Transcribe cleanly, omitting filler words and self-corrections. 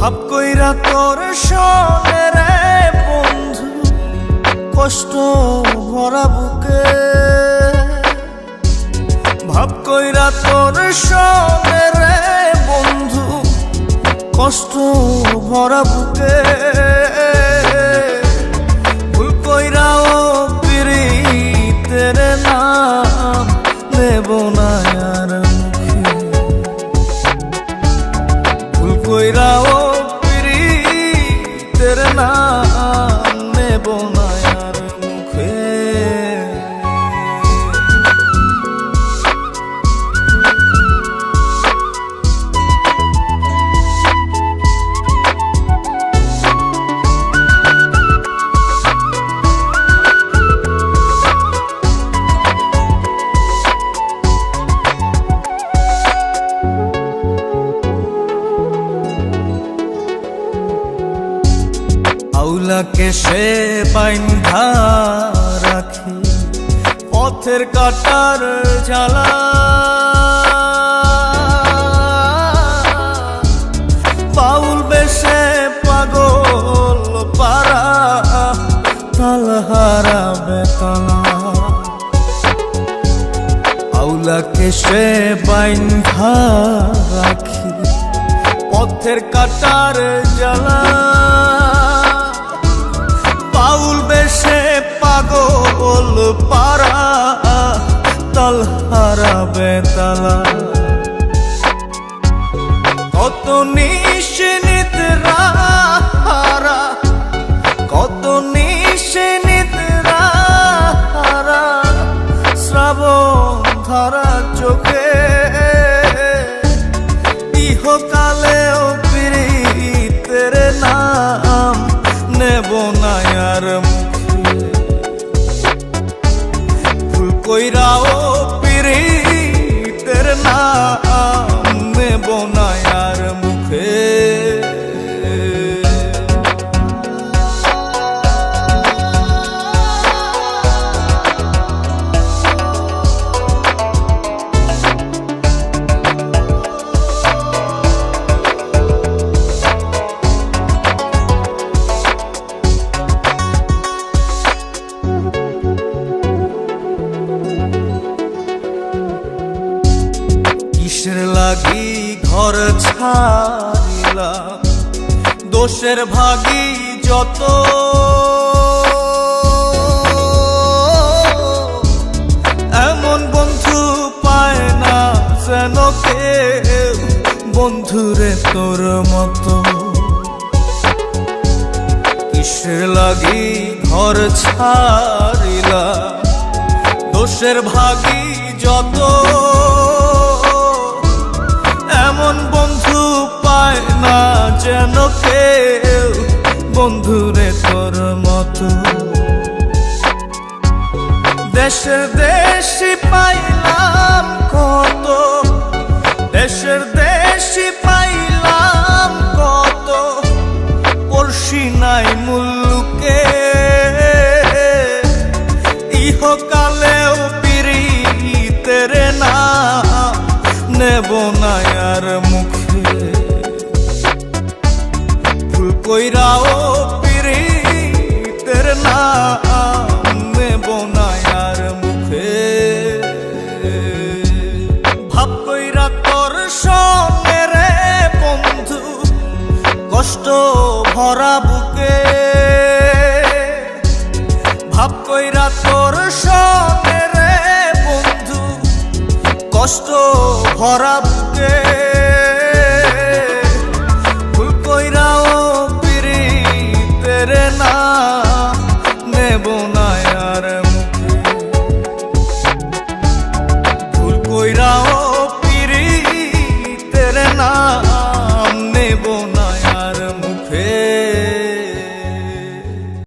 ভাব কইরা তোর সনে রে বন্ধু, কষ্ট ভরা বুকে। ভাব কইরা তোর সনে রে বন্ধু, কষ্ট ভরা বুকে। ভুল কইরাও পিরিতের নাম নেব না আর মুখে। ভুল কইরাও পিরিতের নাম নেব না আর মুখে। আউলাকে সে বাইন্ধা রাখি পথের কাটার জ্বালা। বাউল বেশে পাগল পারা, তালহারা বেতলা। আউলাকে সে বাইন্ধা রাখি পথের কাটার জ্বালা। বাউল বেশে পাগল পারা, তালহারা বেতালা। কত নিশিনিত রাহারা, কত নিশিনিত রাহারা, শ্রাবণ ধারা চোখে। ইহকালেও পিরিতের নাম নেব না আর মুখে। ভুল কইরাও পিরিতের নাম নেব না আর মুখে। কিসের লাগি ঘর ছাড়িলাম, দোষের ভাগী যত। এমন বন্ধু পায় না যেন কেউ, বন্ধুরে তোর মতো। কিসের লাগি ঘর ছাড়িলাম, দোষের ভাগী যত। এমন বন্ধু পায় না যেন কেউ, বন্ধুরে তোর মতো। দেশের দেশি পাইলাম কত, দেশের দেশি পাইলাম কত, পড়শি নাই মুল্লুকে। ইহকালেও পিরিতের নাম নেব না আর মুখে। ভুল কইরাও পিরিতের নাম নেব না আর মুখে। ভাব কইরা তোর সঙ্গে রে বন্ধু, কষ্ট ভরা বুকে। ভাব কইরা তোর সঙ্গে রে বন্ধু, কষ্ট ভরা বুকে।